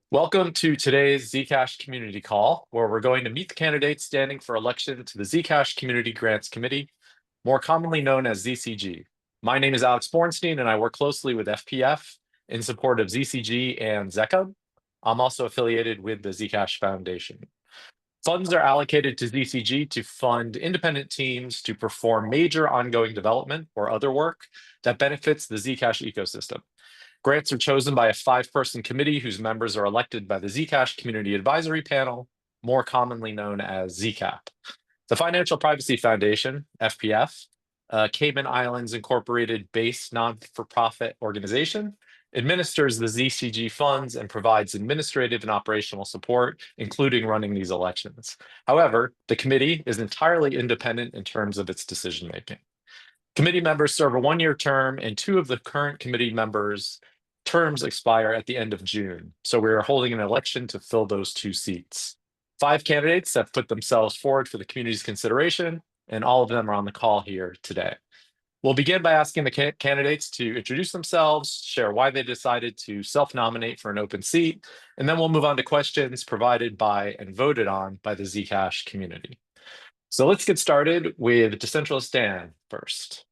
Welcome to today's Zcash Community Call, where we're going to meet the candidates standing for election to the Zcash Community Grants Committee, more commonly known as ZCG. My name is Alex Bornstein, and I work closely with FPF in support of ZCG and ZCG. I'm also affiliated with the Zcash Foundation. Funds are allocated to ZCG to fund independent teams to perform major ongoing development or other work that benefits the Zcash ecosystem. Grants are chosen by a 5-person committee whose members are elected by the Zcash Community Advisory Panel, more commonly known as ZCAP. The Financial Privacy Foundation, FPF, Cayman Islands Incorporated based non-for-profit organization, administers the ZCG funds and provides administrative and operational support, including running these elections. However, the committee is entirely independent in terms of its decision-making. Committee members serve a 1-year term, and 2 of the current committee members' terms expire at the end of June. So we are holding an election to fill those 2 seats. 5 candidates have put themselves forward for the community's consideration, and all of them are on the call here today. We'll begin by asking the candidates to introduce themselves, share why they decided to self-nominate for an open seat, and then we'll move on to questions provided by and voted on by the Zcash community. So let's get started with Decentralist Dan first.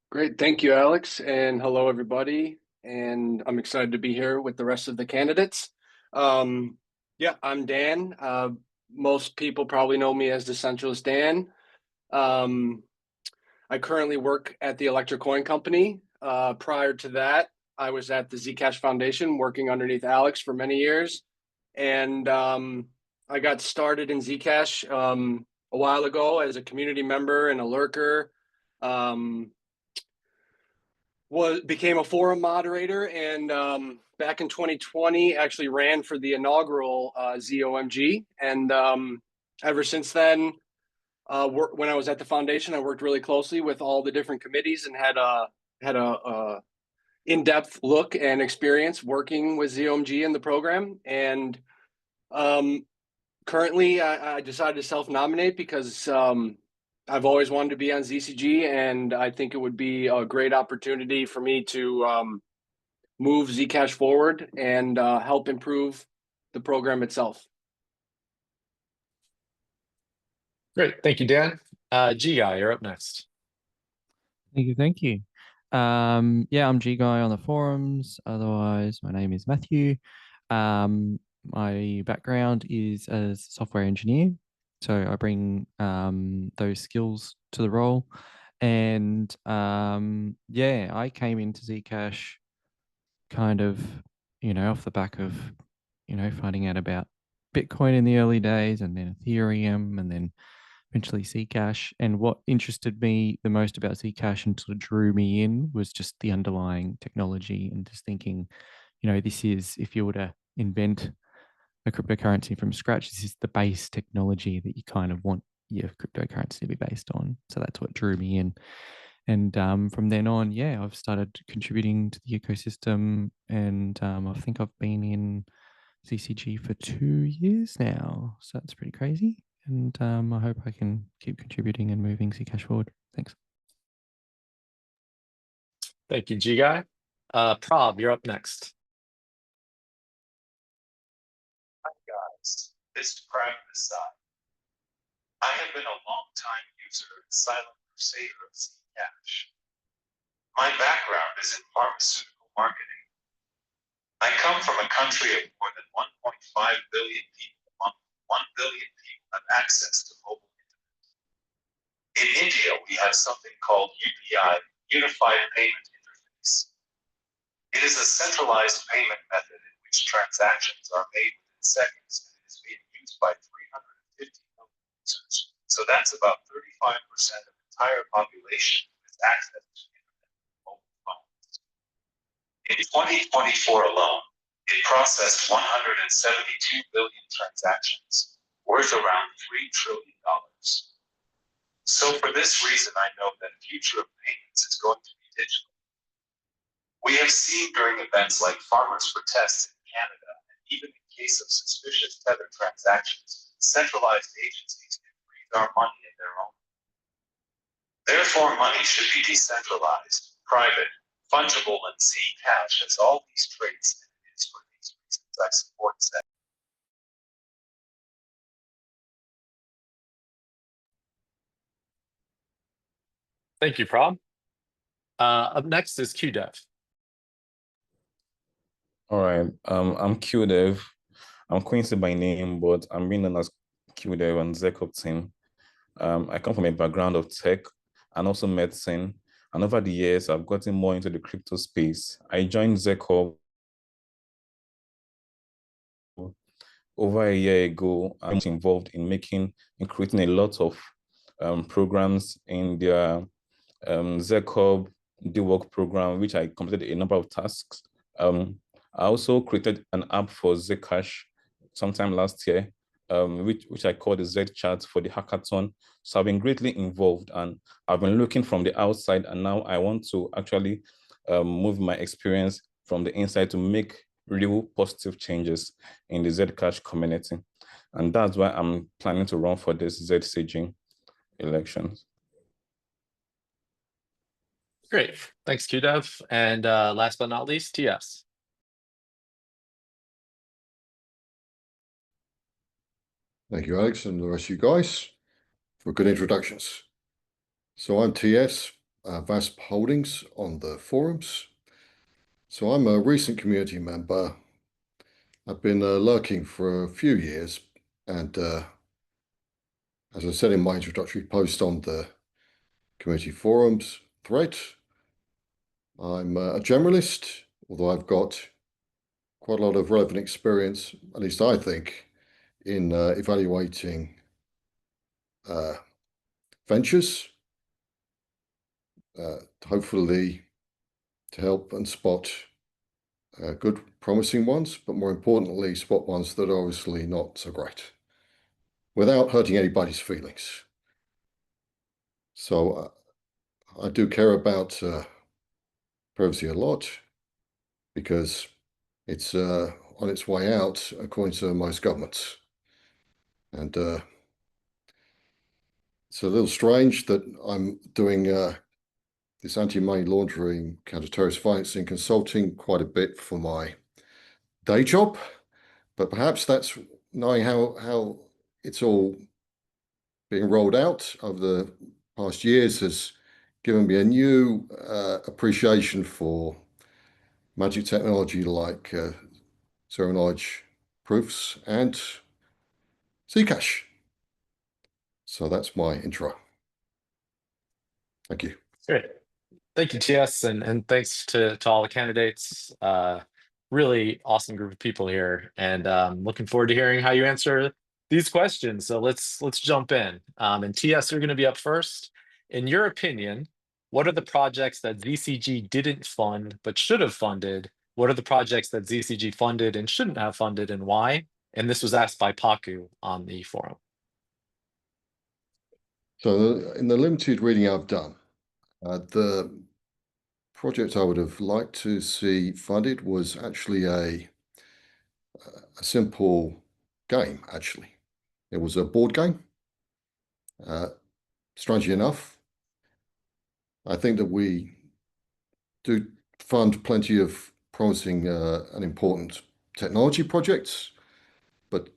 Great, thank you, Alex, and hello, everybody. And I'm excited to be here with the rest of the candidates. Yeah, I'm Dan. Most people probably know me as Decentralist Dan. I currently work at the Electric Coin Company. Prior to that, I was at the Zcash Foundation working underneath Alex for many years. And I got started in Zcash a while ago as a community member and a lurker. Became a forum moderator, and back in 2020 actually ran for the inaugural ZOMG. And ever since then, when I was at the foundation, I worked really closely with all the different committees and had a in-depth look and experience working with ZOMG in the program. And currently, I decided to self-nominate because I've always wanted to be on ZCG, and I think it would be a great opportunity for me to move Zcash forward and help improve the program itself. Great, thank you, Dan. G-Guy, you're up next. Thank you. Yeah, I'm G-Guy on the forums. Otherwise, my name is Matthew. My background is as a software engineer. So I bring those skills to the role. And yeah, I came into Zcash kind of, off the back of, finding out about Bitcoin in the early days, and then Ethereum, and then eventually Zcash. And what interested me the most about Zcash and sort of drew me in was just the underlying technology, and just thinking, this is, if you were to invent a cryptocurrency from scratch, this is the base technology that you kind of want your cryptocurrency to be based on. So that's what drew me in. And from then on, yeah, I've started contributing to the ecosystem, and I think I've been in ZCG for 2 years now. So that's pretty crazy. And I hope I can keep contributing and moving Zcash forward. Thanks. Thank you, G-Guy. Prob, you're up next. Hi, guys. This is Prime this side. I have been a long-time user and silent crusader of Zcash. My background is in pharmaceutical marketing. I come from a country of more than 1.5 billion people. 1 billion people have access to mobile internet. In India, we have something called UPI, Unified Payment Interface. It is a centralized payment method in which transactions are made within seconds, and it is being used by 350 million users. So that's about 35% of the entire population with access to internet and mobile phones. In 2024 alone, it processed 172 billion transactions, worth around $3 trillion. So for this reason, I know that the future of payments is going to be digital. We have seen during events like farmers' protests in Canada, and even in case of suspicious tether transactions, centralized agencies can freeze our money in their own. Therefore, money should be decentralized, private, fungible, and Zcash has all these traits, and it I support that. Thank you, Prob. Up next is QDev. All right. I'm QDev. I'm Quincy by name, but I'm being known as QDev and ZCOP team. I come from a background of tech and also medicine. And over the years, I've gotten more into the crypto space. I joined ZCOP over a year ago. I'm involved in creating a lot of programs in their ZCOP work program, which I completed a number of tasks. I also created an app for Zcash sometime last year, which I call the Z chat for the hackathon. So I've been greatly involved and I've been looking from the outside, and now I want to actually move my experience from the inside to make real positive changes in the Zcash community. And that's why I'm planning to run for this ZCG elections. Great. Thanks, QDev. And last but not least, TS. Thank you, Alex, and the rest of you guys for good introductions. So I'm TS, VASP Holdings on the forums. So I'm a recent community member. I've been lurking for a few years, and as I said in my introductory post on the community forums thread, I'm a generalist, although I've got quite a lot of relevant experience, at least I think, in evaluating ventures, hopefully to help and spot good, promising ones, but more importantly, spot ones that are obviously not so great, without hurting anybody's feelings. So I do care about privacy a lot, because it's on its way out, according to most governments. And it's a little strange that I'm doing this anti-money laundering, counter-terrorist financing consulting quite a bit for my day job, but perhaps that's knowing how it's all being rolled out over the past years has given me a new appreciation for magic technology like zero knowledge proofs and Zcash. So that's my intro. Thank you. Great. Thank you, TS, and thanks to all the candidates. Really awesome group of people here, and looking forward to hearing how you answer these questions. So let's jump in. And TS, you're going to be up first. In your opinion, what are the projects that ZCG didn't fund but should have funded? What are the projects that ZCG funded and shouldn't have funded, and why? And this was asked by Paku on the forum. So in the limited reading I've done, the project I would have liked to see funded was actually a simple game, actually. It was a board game. Strangely enough, I think that we do fund plenty of promising and important technology projects, but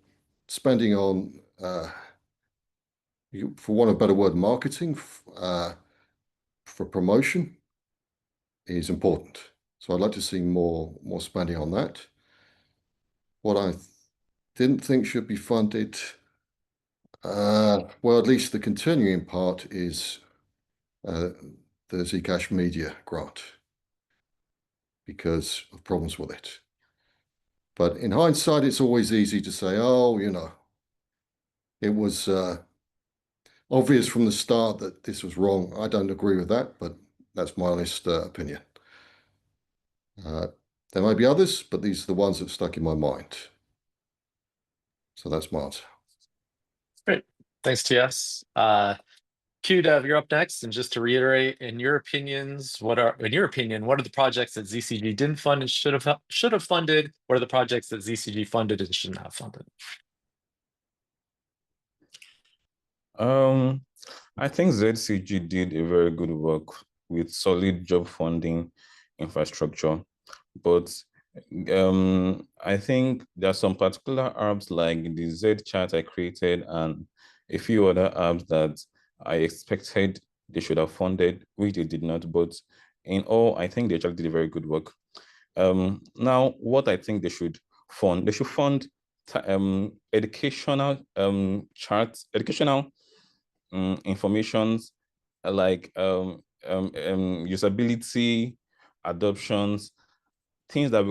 spending on, for want of a better word, marketing for promotion is important. So I'd like to see more spending on that. What I didn't think should be funded, well, at least the continuing part is the Zcash Media grant, because of problems with it. But in hindsight, it's always easy to say, oh, you know, it was obvious from the start that this was wrong. I don't agree with that, but that's my honest opinion. There may be others, but these are the ones that stuck in my mind. So that's my answer. Great. Thanks, TS. QDev, you're up next. And just to reiterate, in your opinion, what are the projects that ZCG didn't fund and should have funded? What are the projects that ZCG funded and shouldn't have funded? I think ZCG did a very good work with solid job funding infrastructure, but I think there are some particular apps like the Z chat I created and a few other apps that I expected they should have funded, which they did not. But in all, I think they actually did very good work. Now, what I think they should fund educational charts, educational informations like usability, adoptions, things that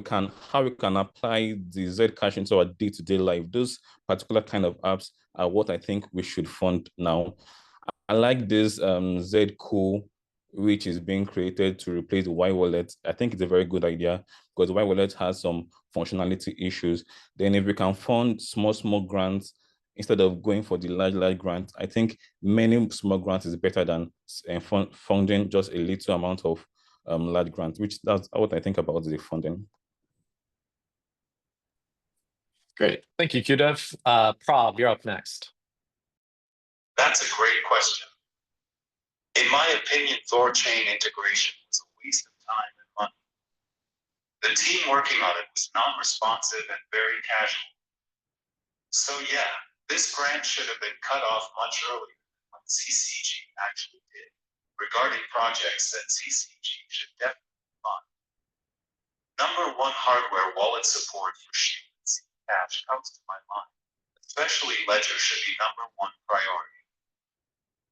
how we can apply the Zcash into our day-to-day life. Those particular kind of apps are what I think we should fund now. I like this Zcool, which is being created to replace Y Wallet. I think it's a very good idea because Y Wallet has some functionality issues. Then if we can fund small grants instead of going for the large grants, I think many small grants is better than funding just a little amount of large grants, which that's what I think about the funding. Great. Thank you, QDev. Prob, you're up next. That's a great question. In my opinion, Thorchain integration was a waste of time and money. The team working on it was non-responsive and very casual. So yeah, this grant should have been cut off much earlier than what ZCG actually did. Regarding projects that ZCG should definitely fund. Number one, hardware wallet support for Shield and Zcash comes to my mind. Especially Ledger should be number one priority.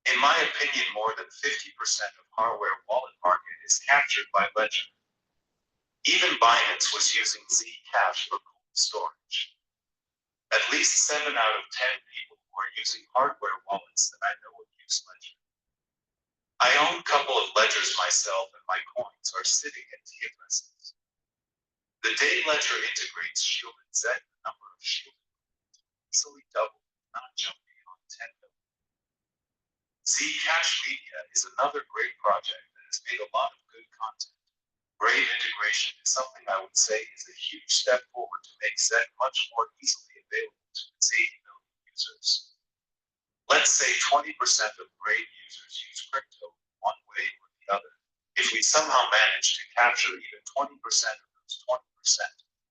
In my opinion, more than 50% of hardware wallet market is captured by Ledger. Even Binance was using Zcash for cold storage. At least 7 out of 10 people who are using hardware wallets that I know would use Ledger. I own a couple of Ledgers myself and my coins are sitting at TFSs. The day Ledger integrates Shield and Z, the number of Shield will easily double, not jump beyond 10 million. Zcash Media is another great project that has made a lot of good content. Great integration is something I would say is a huge step forward to make Z much more easily available to its 80 million users. Let's say 20% of great users use crypto one way or the other. If we somehow manage to capture even 20% of those 20%,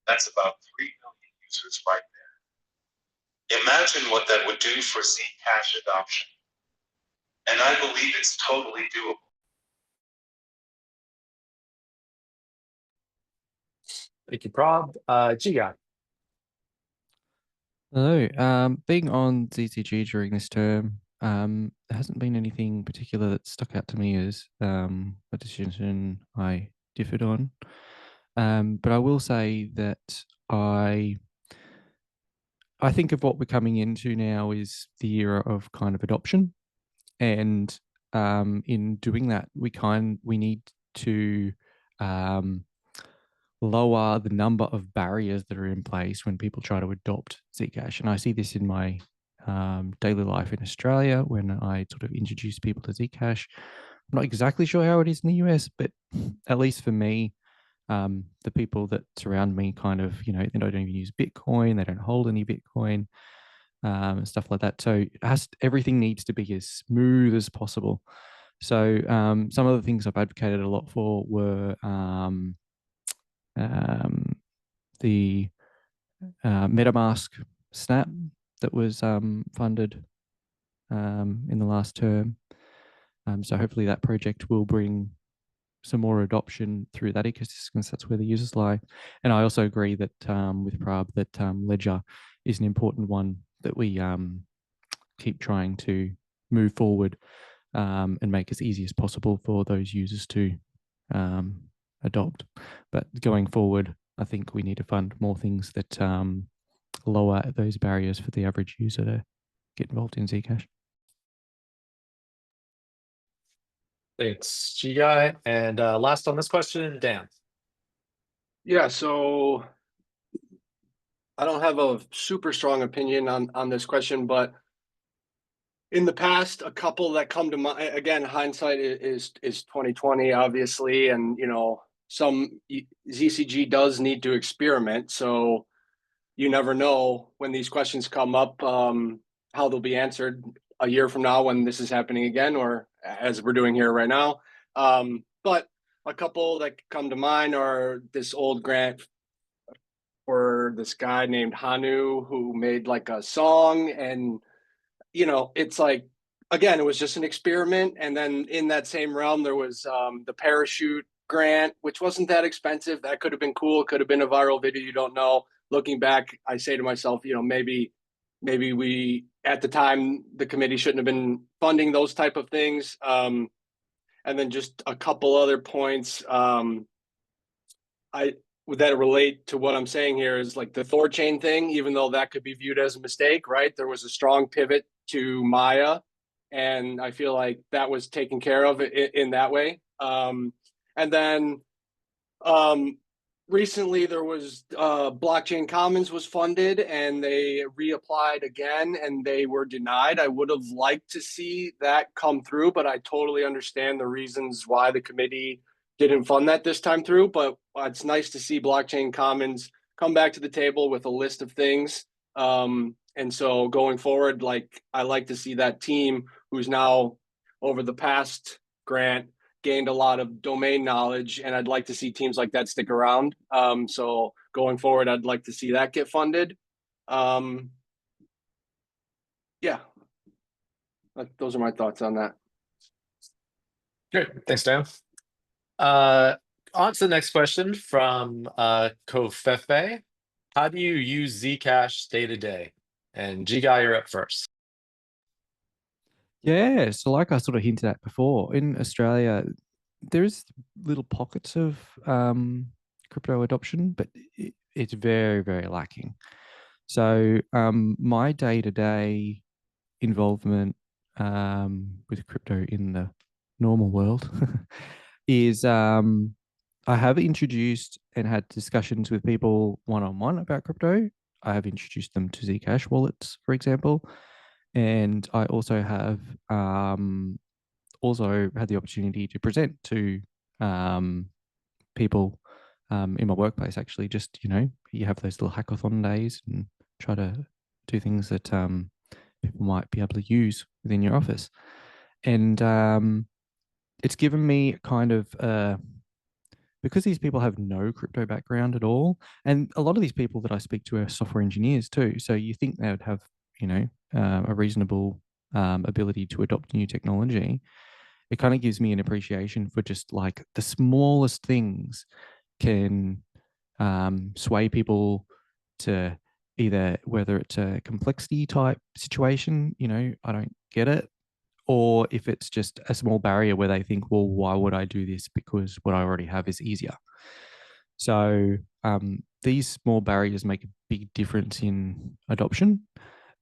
that's about 3 million users right there. Imagine what that would do for Zcash adoption. And I believe it's totally doable. Thank you, Prob. Giga. Hello. Being on ZCG during this term, there hasn't been anything particular that stuck out to me as a decision I differed on. But I will say that I think of what we're coming into now is the era of kind of adoption, and in doing that, we need to lower the number of barriers that are in place when people try to adopt Zcash. And I see this in my daily life in Australia when I sort of introduce people to Zcash. I'm not exactly sure how it is in the US, but at least for me, the people that surround me kind of, they don't even use Bitcoin, they don't hold any Bitcoin, stuff like that. So everything needs to be as smooth as possible. So some of the things I've advocated a lot for were the MetaMask Snap that was funded in the last term. So hopefully that project will bring some more adoption through that ecosystem, because that's where the users lie. And I also agree that with Prab that Ledger is an important one that we keep trying to move forward and make as easy as possible for those users to adopt. But going forward, I think we need to fund more things that lower those barriers for the average user to get involved in Zcash. Thanks, Giga. And last on this question, Dan. Yeah, so I don't have a super strong opinion on this question, but in the past, a couple that come to mind, again, hindsight is 2020, obviously, and some ZCG does need to experiment, so you never know when these questions come up how they'll be answered a year from now when this is happening again, or as we're doing here right now. But a couple that come to mind are this old grant for this guy named Hanu who made like a song, and it's like, again, it was just an experiment. And then in that same realm, there was the parachute grant, which wasn't that expensive. That could have been cool. It could have been a viral video. You don't know. Looking back, I say to myself, maybe we at the time the committee shouldn't have been funding those type of things. And then just a couple other points that relate to what I'm saying here is like the ThorChain thing. Even though that could be viewed as a mistake, right? There was a strong pivot to Maya, and I feel like that was taken care of in that way. And then recently there was Blockchain Commons was funded, and they reapplied again, and they were denied. I would have liked to see that come through, but I totally understand the reasons why the committee didn't fund that this time through. But it's nice to see Blockchain Commons come back to the table with a list of things. And so going forward, like, I like to see that team who's now over the past grant gained a lot of domain knowledge, and I'd like to see teams like that stick around. So going forward, I'd like to see that get funded. Yeah, those are my thoughts on that. Great, thanks, Dan. On to the next question from Kofefe. How do you use Zcash day to day? And G-Guy, you're up first. Yeah, so like I sort of hinted at before, in Australia, there's little pockets of crypto adoption, but it's very, very lacking. So my day-to-day involvement with crypto in the normal world is I have introduced and had discussions with people one-on-one about crypto. I have introduced them to Zcash wallets, for example. And I also have also had the opportunity to present to people in my workplace, actually. Just, you have those little hackathon days and try to do things that people might be able to use within your office. And it's given me kind of, because these people have no crypto background at all, and a lot of these people that I speak to are software engineers too. So you think they would have, a reasonable ability to adopt new technology. It kind of gives me an appreciation for just like the smallest things can sway people to either whether it's a complexity type situation, I don't get it, or if it's just a small barrier where they think, well, why would I do this? Because what I already have is easier. So these small barriers make a big difference in adoption,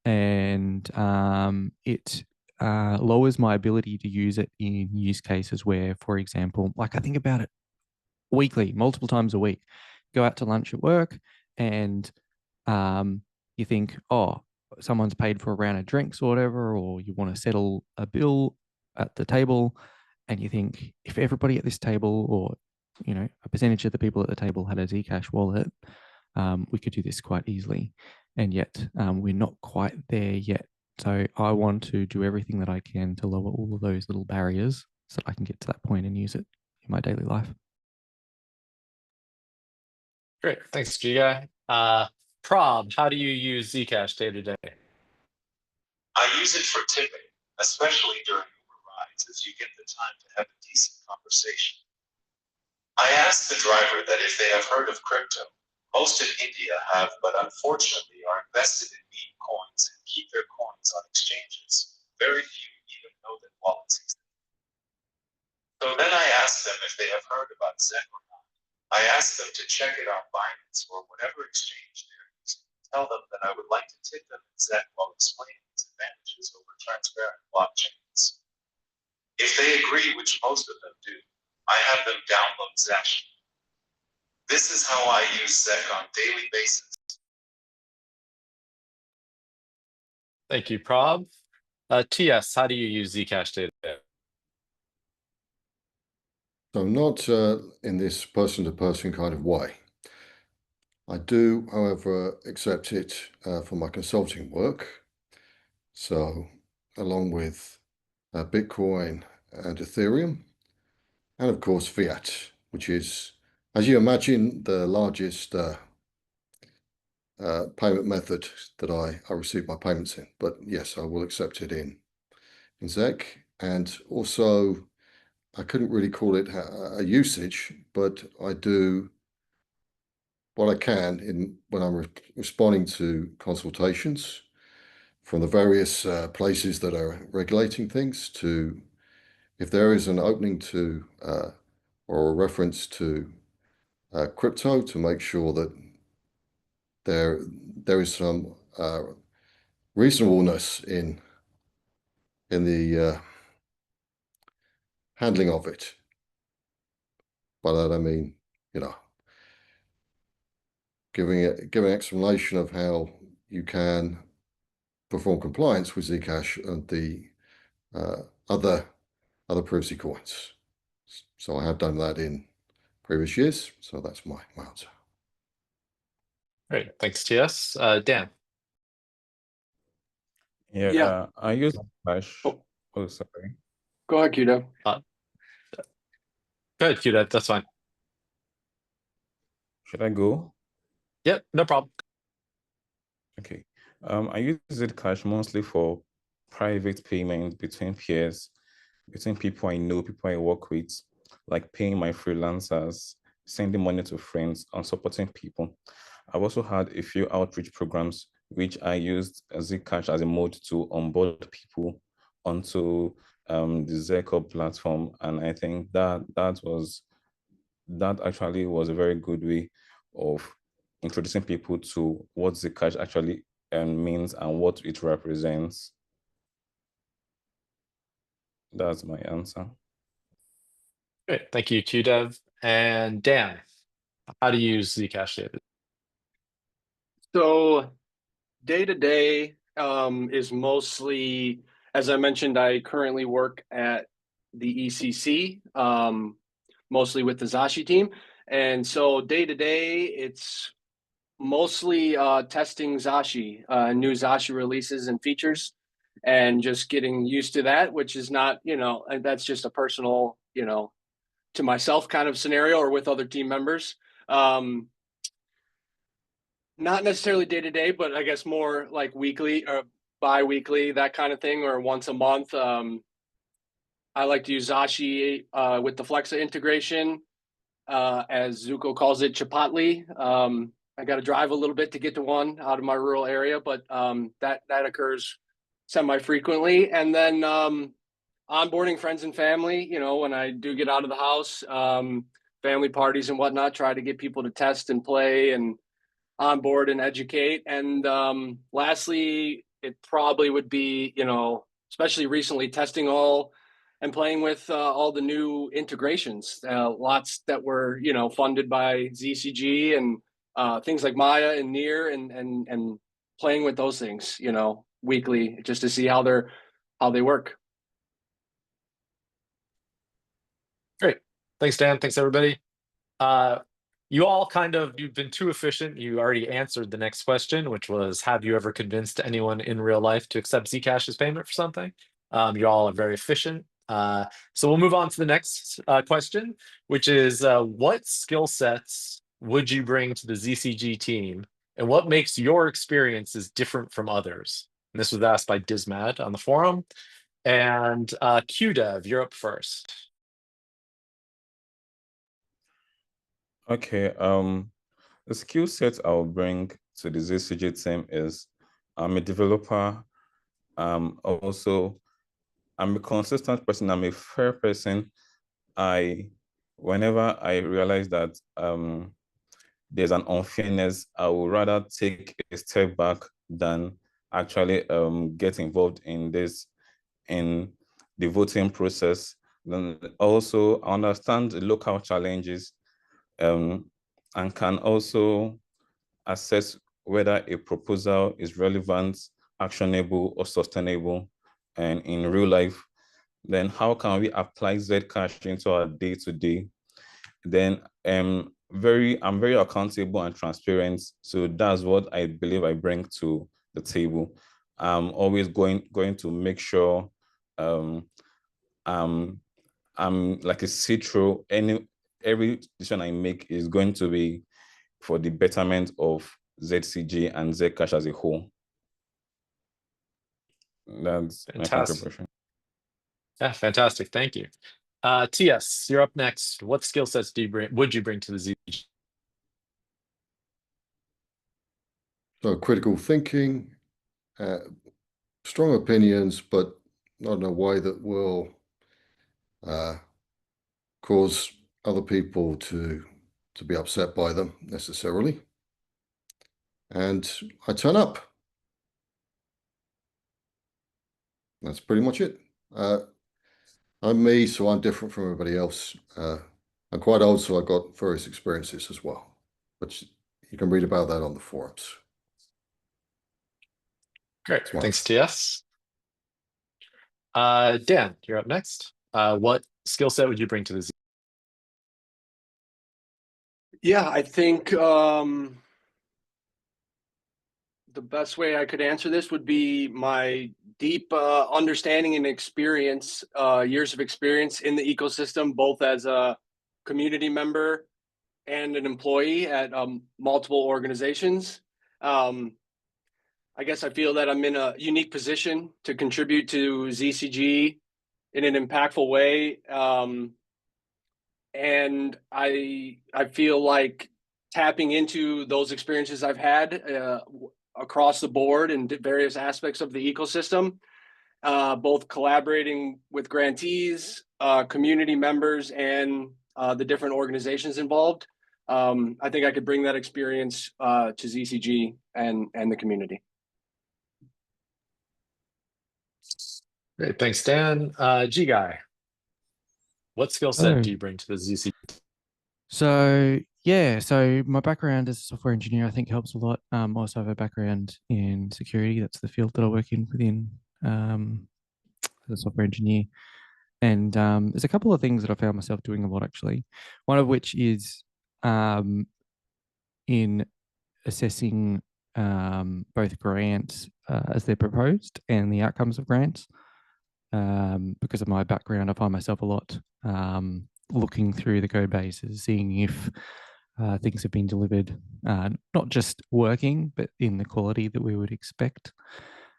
and it lowers my ability to use it in use cases where, for example, like I think about it weekly, multiple times a week, go out to lunch at work, and you think, oh, someone's paid for a round of drinks or whatever, or you want to settle a bill at the table, and you think, if everybody at this table, or a percentage of the people at the table had a Zcash wallet, we could do this quite easily. And yet we're not quite there yet. So I want to do everything that I can to lower all of those little barriers so that I can get to that point and use it in my daily life. Great, thanks, G-Guy. Prob, how do you use Zcash day to day? I use it for tipping, especially during Uber rides, as you get the time to have a decent conversation. I asked the driver that if they have heard of crypto. Most in India have, but unfortunately are invested in meme coins and keep their coins on exchanges. Very few even know that wallets exist. So then I asked them if they have heard about Zec or not. I asked them to check it on Binance or whatever exchange they're using. Tell them that I would like to tip them in Zec while explaining its advantages over transparent blockchains. If they agree, which most of them do, I have them download Zcash. This is how I use Zec on a daily basis. Thank you, Prob. TS, how do you use Zcash day to day? So not in this person-to-person kind of way. I do, however, accept it for my consulting work. So along with Bitcoin and Ethereum, and of course fiat, which is, as you imagine, the largest payment method that I receive my payments in. But yes, I will accept it in ZEC. And also, I couldn't really call it a usage, but I do what I can when I'm responding to consultations from the various places that are regulating things, to if there is an opening to or a reference to crypto, to make sure that there is some reasonableness in the handling of it. By that I mean, giving explanation of how you can perform compliance with Zcash and the other privacy coins. So I have done that in previous years. So that's my answer. Great, thanks, TS. Dan. Yeah. I use Zcash. Oh. Oh, sorry. Go ahead, Kudo. Go ahead, Q, that's fine. Should I go? Yep, no problem. Okay. I use Zcash mostly for private payments between peers, between people I know, people I work with, like paying my freelancers, sending money to friends, and supporting people. I've also had a few outreach programs which I used Zcash as a mode to onboard people onto the Zcash platform, and I think that actually was a very good way of introducing people to what Zcash actually means and what it represents. That's my answer. Great, thank you, QDev. And Dan, how do you use Zcash data? So day to day is mostly, as I mentioned, I currently work at the ECC, mostly with the Zashi team. And so day to day, it's mostly testing Zashi, new Zashi releases and features, and just getting used to that, which is not, that's just a personal, to myself kind of scenario, or with other team members. Not necessarily day to day, but I guess more like weekly or bi-weekly, that kind of thing, or once a month. I like to use Zashi with the Flexa integration, as Zuko calls it, Chipotle. I got to drive a little bit to get to one out of my rural area, but that occurs semi-frequently. And then onboarding friends and family, when I do get out of the house, family parties and whatnot, try to get people to test and play and onboard and educate. And lastly, it probably would be, especially recently, testing all and playing with all the new integrations, lots that were, funded by ZCG and things like Maya and Near, and playing with those things, weekly, just to see how they work. Great, thanks, Dan. Thanks, everybody. You've been too efficient. You already answered the next question, which was, have you ever convinced anyone in real life to accept Zcash as payment for something? You all are very efficient. So we'll move on to the next question, which is, what skill sets would you bring to the ZCG team, and what makes your experiences different from others? And this was asked by Dismad on the forum. And QDev, you're up first. Okay, the skill set I'll bring to the ZCG team is I'm a developer. Also, I'm a consistent person. I'm a fair person. Whenever I realize that there's an unfairness, I would rather take a step back than actually get involved in the voting process. Then also understand the local challenges, and can also assess whether a proposal is relevant, actionable, or sustainable, and in real life. Then how can we apply Zcash into our day-to-day? Then I'm very accountable and transparent. So that's what I believe I bring to the table. I'm always going to make sure I'm like a see-through. Every decision I make is going to be for the betterment of ZCG and Zcash as a whole. That's my Fantastic. contribution. Yeah, fantastic. Thank you. TS, you're up next. What skill sets would you bring to the ZCG? So critical thinking, strong opinions, but not in a way that will cause other people to be upset by them necessarily. And I turn up. That's pretty much it. I'm me, so I'm different from everybody else. I'm quite old, so I've got various experiences as well. But you can read about that on the forums. Great. Smart. Thanks, TS. Dan, you're up next. What skill set would you bring to the ZCG? Yeah, I think the best way I could answer this would be my deep understanding and experience, years of experience in the ecosystem, both as a community member and an employee at multiple organizations. I guess I feel that I'm in a unique position to contribute to ZCG in an impactful way. And I feel like tapping into those experiences I've had across the board in various aspects of the ecosystem, both collaborating with grantees, community members, and the different organizations involved. I think I could bring that experience to ZCG and the community. Great. Thanks, Dan. G Guy, what skill set do you bring to the ZCG? So yeah, so my background as a software engineer, I think helps a lot. Also have a background in security. That's the field that I work in within as a software engineer. And there's a couple of things that I found myself doing a lot actually. One of which is in assessing both grants as they're proposed and the outcomes of grants. Because of my background, I find myself a lot looking through the code bases, seeing if things have been delivered, not just working, but in the quality that we would expect.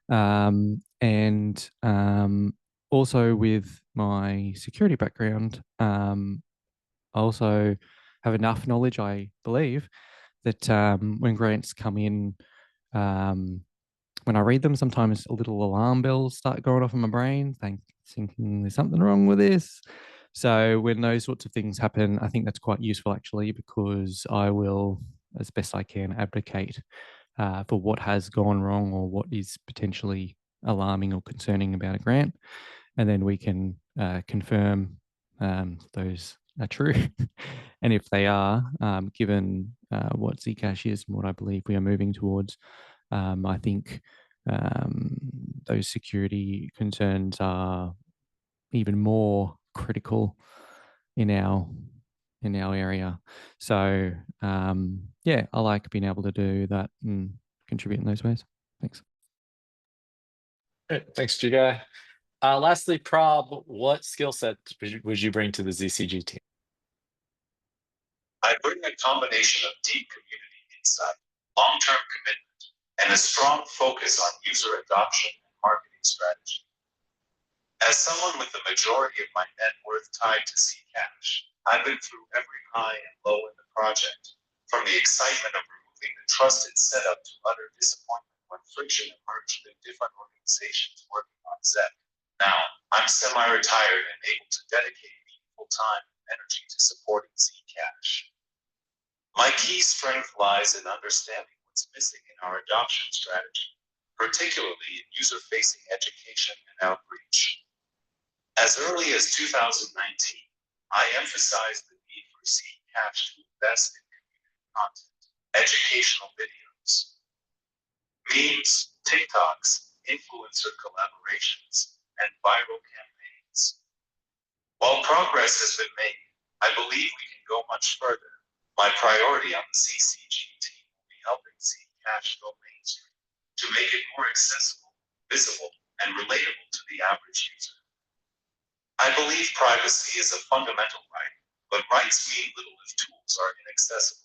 And also with my security background, I also have enough knowledge, I believe, that when grants come in, when I read them, sometimes a little alarm bells start going off in my brain, thinking there's something wrong with this. So when those sorts of things happen, I think that's quite useful actually, because I will, as best I can, advocate for what has gone wrong or what is potentially alarming or concerning about a grant. And then we can confirm those are true. And if they are, given what Zcash is and what I believe we are moving towards, I think those security concerns are even more critical in our area. So yeah, I like being able to do that and contribute in those ways. Thanks. Great. Thanks, G Guy. Lastly, Prob, what skill set would you bring to the ZCG team? I bring a combination of deep community insight, long-term commitment, and a strong focus on user adoption and marketing strategy. As someone with the majority of my net worth tied to Zcash, I've been through every high and low in the project, from the excitement of removing the trusted setup to utter disappointment when friction emerged in different organizations working on Zep. Now, I'm semi-retired and able to dedicate meaningful time and energy to supporting Zcash. My key strength lies in understanding what's missing in our adoption strategy, particularly in user-facing education and outreach. As early as 2019, I emphasized the need for Zcash to invest in community content, educational videos, memes, TikToks, influencer collaborations, and viral campaigns. While progress has been made, I believe we can go much further. My priority on the ZCG team will be helping Zcash go mainstream to make it more accessible, visible, and relatable to the average user. I believe privacy is a fundamental right, but rights mean little if tools are inaccessible.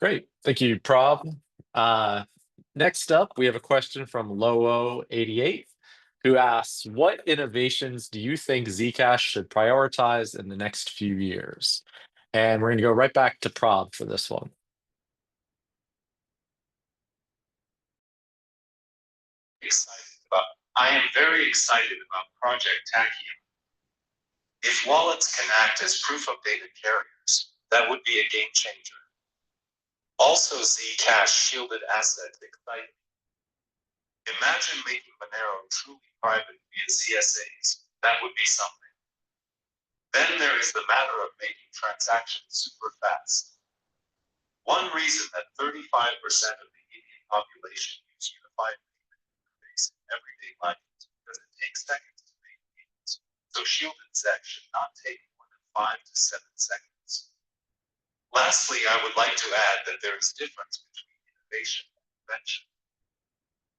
Great. Thank you, Prob. Next up, we have a question from Loo88, who asks, what innovations do you think Zcash should prioritize in the next few years? And we're going to go right back to Prob for this one. I am very excited about Project Tachyon. If wallets can act as proof of data carriers, that would be a game changer. Also, Zcash shielded assets excite me. Imagine making Monero truly private via CSAs. That would be something. Then there is the matter of making transactions super fast. One reason that 35% of the Indian population use unified payment interface in everyday life is because it takes seconds to make payments. So shielded ZEC should not take more than 5 to 7 seconds. Lastly, I would like to add that there is a difference between innovation and invention.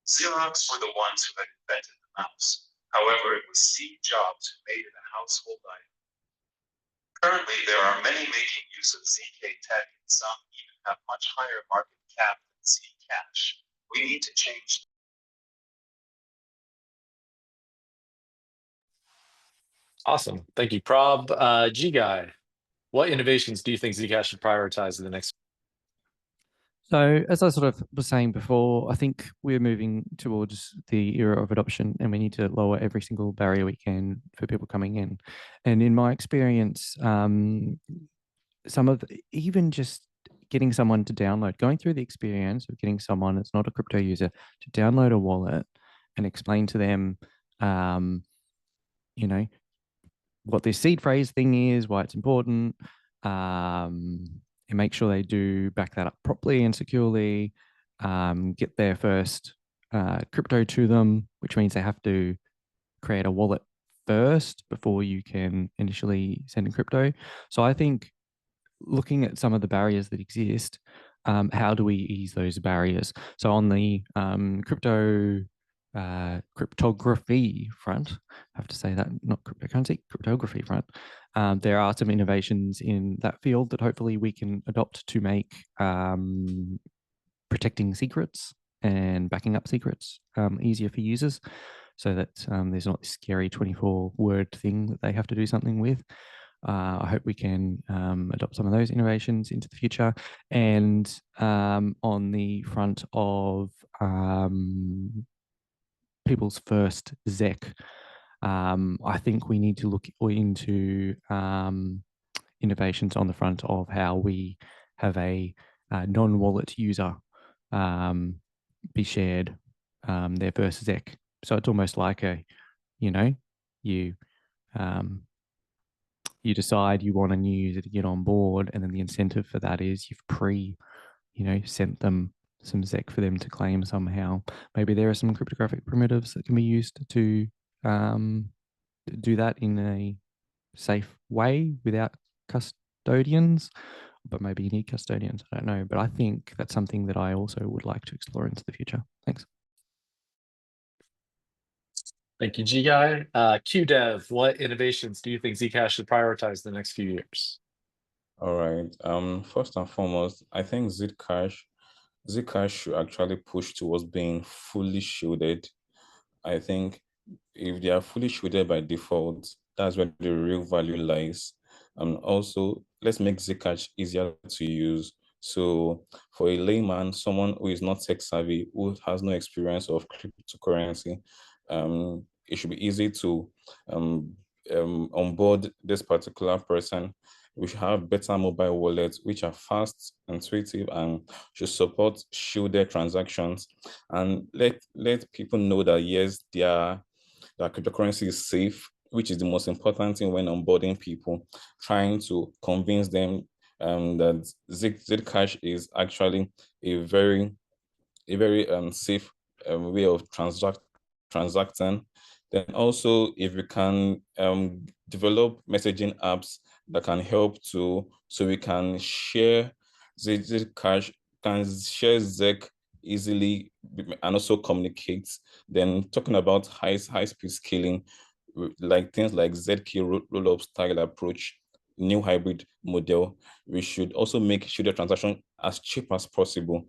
Xerox were the ones who had invented the mouse. However, it was Steve Jobs who made it a household item. Currently, there are many making use of ZK Tech, and some even have much higher market cap than Zcash. We need to change. Awesome. Thank you, Prob. G-Guy, what innovations do you think Zcash should prioritize in the next? So as I sort of was saying before, I think we're moving towards the era of adoption, and we need to lower every single barrier we can for people coming in. And in my experience, some of even just getting someone to download, going through the experience of getting someone that's not a crypto user to download a wallet and explain to them, you know, what this seed phrase thing is, why it's important, and make sure they do back that up properly and securely, get their first crypto to them, which means they have to create a wallet first before you can initially send in crypto. So I think looking at some of the barriers that exist, how do we ease those barriers? So on the cryptography front, I have to say that, not cryptocurrency, cryptography front, there are some innovations in that field that hopefully we can adopt to make protecting secrets and backing up secrets easier for users, so that there's not this scary 24-word thing that they have to do something with. I hope we can adopt some of those innovations into the future. And on the front of people's first ZEC, I think we need to look into innovations on the front of how we have a non-wallet user be shared their first ZEC. So it's almost like a, you decide you want a new user to get on board, and then the incentive for that is you've sent them some ZEC for them to claim somehow. Maybe there are some cryptographic primitives that can be used to do that in a safe way without custodians, but maybe you need custodians. I don't know, but I think that's something that I also would like to explore into the future. Thanks. Thank you, G-Guy. QDev, what innovations do you think Zcash should prioritize the next few years? All right. First and foremost, I think Zcash should actually push towards being fully shielded. I think if they are fully shielded by default, that's where the real value lies. Also, let's make Zcash easier to use. So for a layman, someone who is not tech savvy, who has no experience of cryptocurrency, it should be easy to onboard this particular person. We should have better mobile wallets, which are fast, intuitive, and should support shielded transactions. And let people know that, yes, their cryptocurrency is safe, which is the most important thing when onboarding people, trying to convince them that Zcash is actually a very safe way of transacting. Then also, if we can develop messaging apps that can help so we can share Zcash, can share ZEC easily and also communicate. Then talking about high speed scaling, like things like ZK rollup style approach new hybrid model, we should also make shielded transaction as cheap as possible,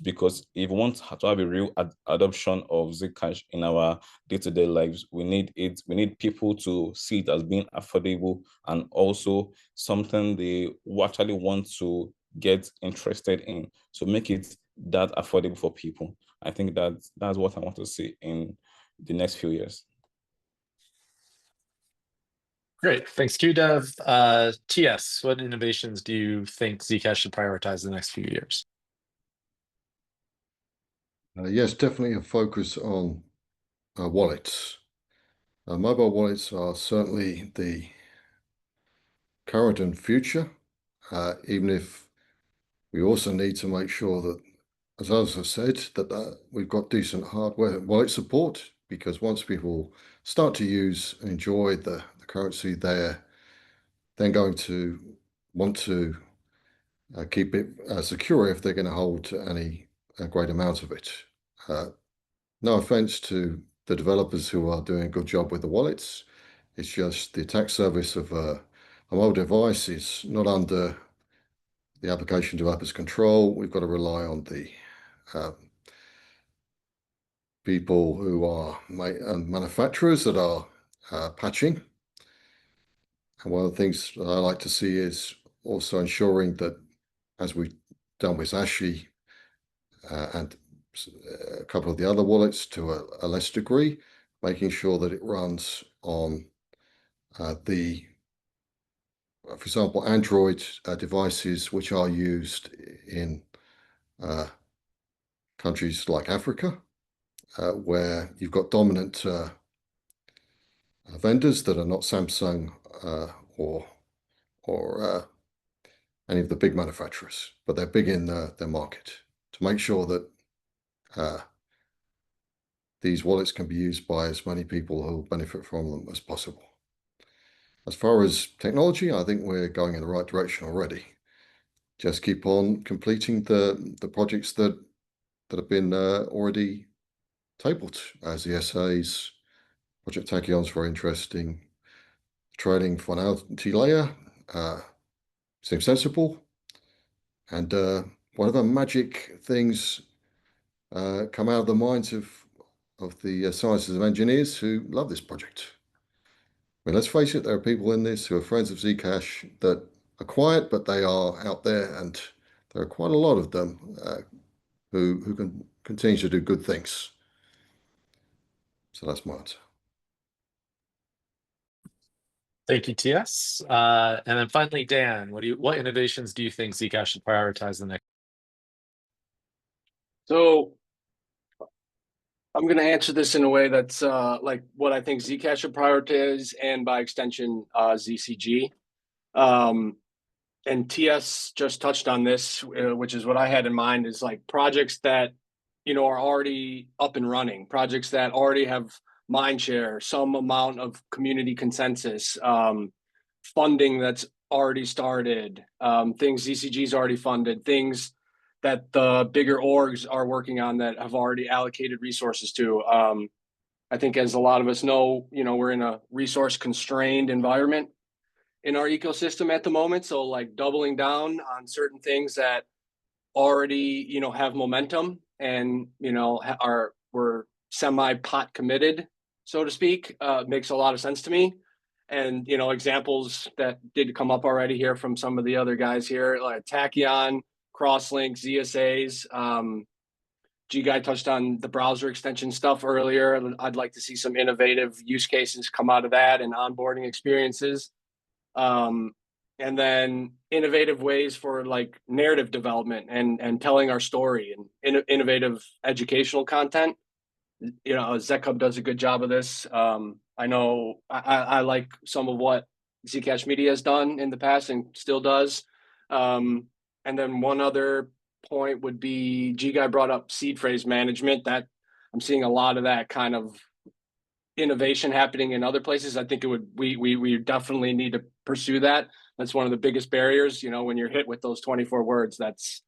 because if we want to have a real adoption of Zcash in our day-to-day lives, we need people to see it as being affordable and also something they actually want to get interested in. So make it that affordable for people. I think that's what I want to see in the next few years. Great, thanks, QDev. TS, what innovations do you think Zcash should prioritize in the next few years? Yes, definitely a focus on wallets. Mobile wallets are certainly the current and future, even if we also need to make sure that, as others have said, that we've got decent hardware wallet support, because once people start to use and enjoy the currency, they're then going to want to keep it secure if they're going to hold any great amount of it. No offense to the developers who are doing a good job with the wallets. It's just the attack service of a mobile device is not under the application developer's control. We've got to rely on the people who are manufacturers that are patching. And one of the things that I like to see is also ensuring that, as we've done with Zashi and a couple of the other wallets to a less degree, making sure that it runs on the, for example, Android devices, which are used in countries like Africa, where you've got dominant vendors that are not Samsung or any of the big manufacturers, but they're big in their market, to make sure that these wallets can be used by as many people who benefit from them as possible. As far as technology, I think we're going in the right direction already. Just keep on completing the projects that have been already tabled as the essays. Project Tachyon is very interesting. Trading finality layer seems sensible. And whatever magic things come out of the minds of the scientists and engineers who love this project. I mean, let's face it, there are people in this who are friends of Zcash that are quiet, but they are out there, and there are quite a lot of them who can continue to do good things. So that's my answer. Thank you, TS. And then finally, Dan, what innovations do you think Zcash should prioritize the next? So I'm going to answer this in a way that's like what I think Zcash should prioritize, and by extension, ZCG. And TS just touched on this, which is what I had in mind, is like projects that, are already up and running, projects that already have mind share, some amount of community consensus, funding that's already started, things ZCG's already funded, things that the bigger orgs are working on that have already allocated resources to. I think, as a lot of us know, we're in a resource constrained environment in our ecosystem at the moment. So like doubling down on certain things that already, have momentum and, we're semi-pot committed, so to speak, makes a lot of sense to me. And, examples that did come up already here from some of the other guys here, like Tachyon, Crosslink, ZSAs. G-Guy touched on the browser extension stuff earlier. I'd like to see some innovative use cases come out of that and onboarding experiences. And then innovative ways for like narrative development and telling our story, and innovative educational content. ZChub does a good job of this. I know I like some of what Zcash Media has done in the past and still does. And then one other point would be, G-Guy brought up seed phrase management. That I'm seeing a lot of that kind of innovation happening in other places. I think we definitely need to pursue that. That's one of the biggest barriers, when you're hit with those 24 words, that's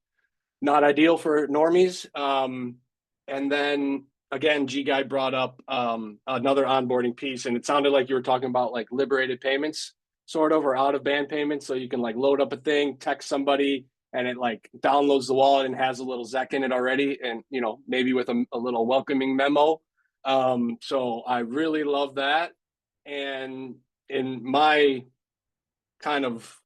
not ideal for normies. And then again, G-Guy brought up another onboarding piece, and it sounded like you were talking about like liberated payments. sort of, or out of band payments. So you can like load up a thing, text somebody, and it like downloads the wallet and has a little ZEC in it already, and you know, maybe with a little welcoming memo. So I really love that. And in my kind of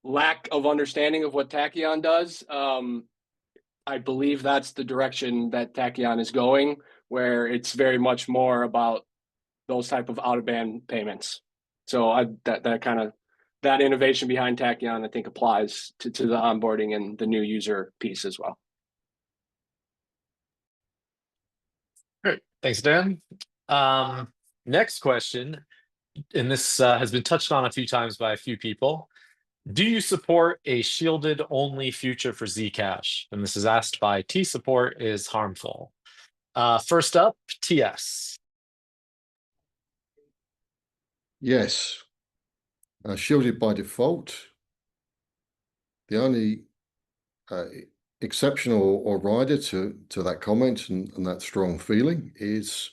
lack of understanding of what Tachyon does, I believe that's the direction that Tachyon is going, where it's very much more about those type of out of band payments. So that innovation behind Tachyon, I think, applies to the onboarding and the new user piece as well. Great, thanks, Dan. Next question, and this has been touched on a few times by a few people. Do you support a shielded only future for Zcash? And this is asked by T support is harmful. First up, TS. Yes. Shielded by default. The only exception or rider to that comment and that strong feeling is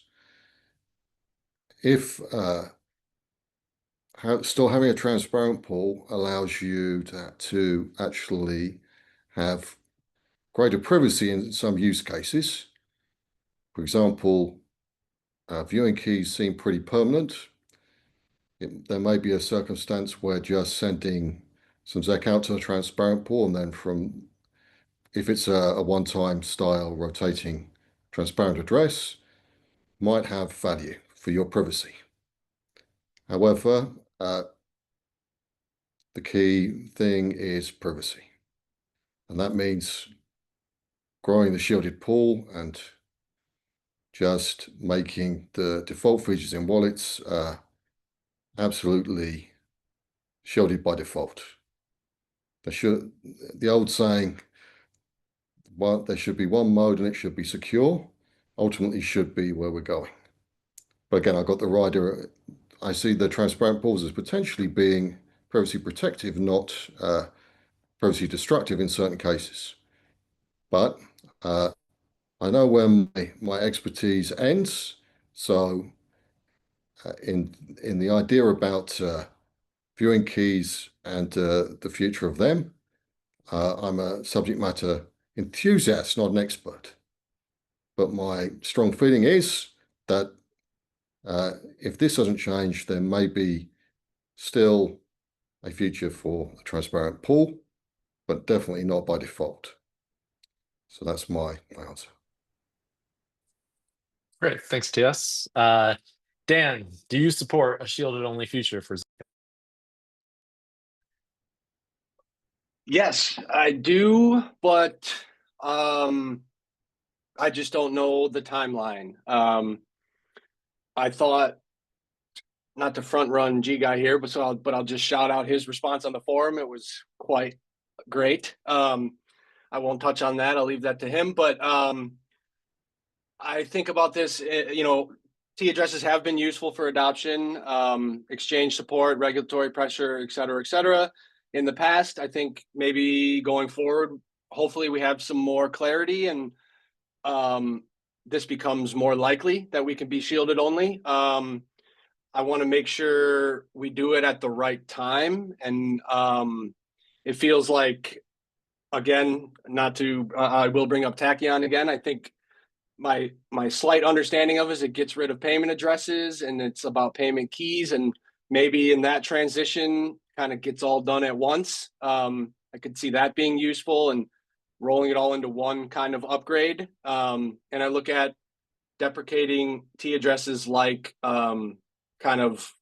if still having a transparent pool allows you to actually have greater privacy in some use cases. For example, viewing keys seem pretty permanent. There may be a circumstance where just sending some ZEC out to a transparent pool, and then if it's a one-time style rotating transparent address, might have value for your privacy. However, the key thing is privacy. And that means growing the shielded pool and just making the default features in wallets absolutely shielded by default. The old saying, well, there should be one mode and it should be secure, ultimately should be where we're going. But again, I got the rider. I see the transparent pools as potentially being privacy protective, not privacy destructive in certain cases. But I know where my expertise ends. So in the idea about viewing keys and the future of them, I'm a subject matter enthusiast, not an expert. But my strong feeling is that if this doesn't change, there may be still a future for the transparent pool, but definitely not by default. So that's my answer. Great, thanks, TS. Dan, do you support a shielded only future for Zcash? Yes, I do, but I just don't know the timeline. I thought, not to front run G guy here, but I'll just shout out his response on the forum. It was quite great. I won't touch on that. I'll leave that to him. But I think about this, you know, T addresses have been useful for adoption, exchange support, regulatory pressure, et cetera, in the past. I think maybe going forward, hopefully we have some more clarity and this becomes more likely that we can be shielded only. I want to make sure we do it at the right time. And it feels like, again, I will bring up Tachyon again. I think my slight understanding of it is it gets rid of payment addresses and it's about payment keys, and maybe in that transition kind of gets all done at once. I could see that being useful and rolling it all into one kind of upgrade. And I look at deprecating T addresses like kind of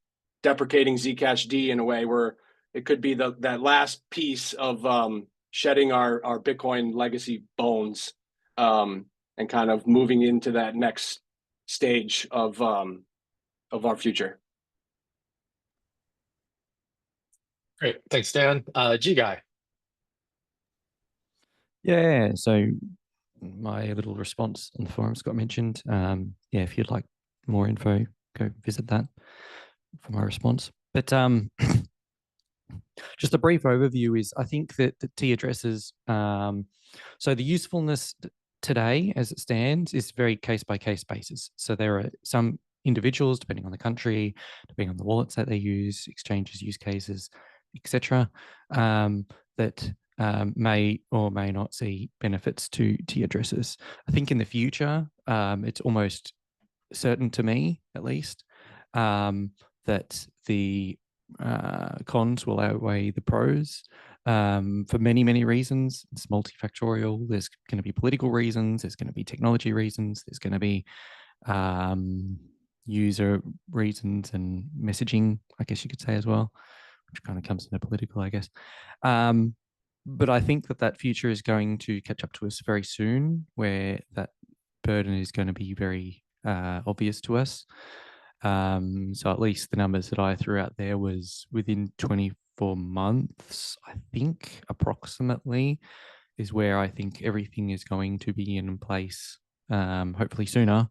deprecating Zcash D in a way where it could be that last piece of shedding our Bitcoin legacy bones and kind of moving into that next stage of our future. Great, thanks, Dan. G guy. Yeah, so my little response on the forums got mentioned. Yeah, if you'd like more info, go visit that for my response. But just a brief overview is I think that the T addresses, so the usefulness today as it stands is very case by case basis. So there are some individuals, depending on the country, depending on the wallets that they use, exchanges, use cases, etc., that may or may not see benefits to addresses. I think in the future, it's almost certain to me, at least, that the cons will outweigh the pros for many, many reasons. It's multifactorial. There's going to be political reasons. There's going to be technology reasons. There's going to be user reasons and messaging, I guess you could say as well, which kind of comes into political, I guess. But I think that future is going to catch up to us very soon, where that burden is going to be very obvious to us. So at least the numbers that I threw out there was within 24 months, I think, approximately, is where I think everything is going to be in place, hopefully sooner,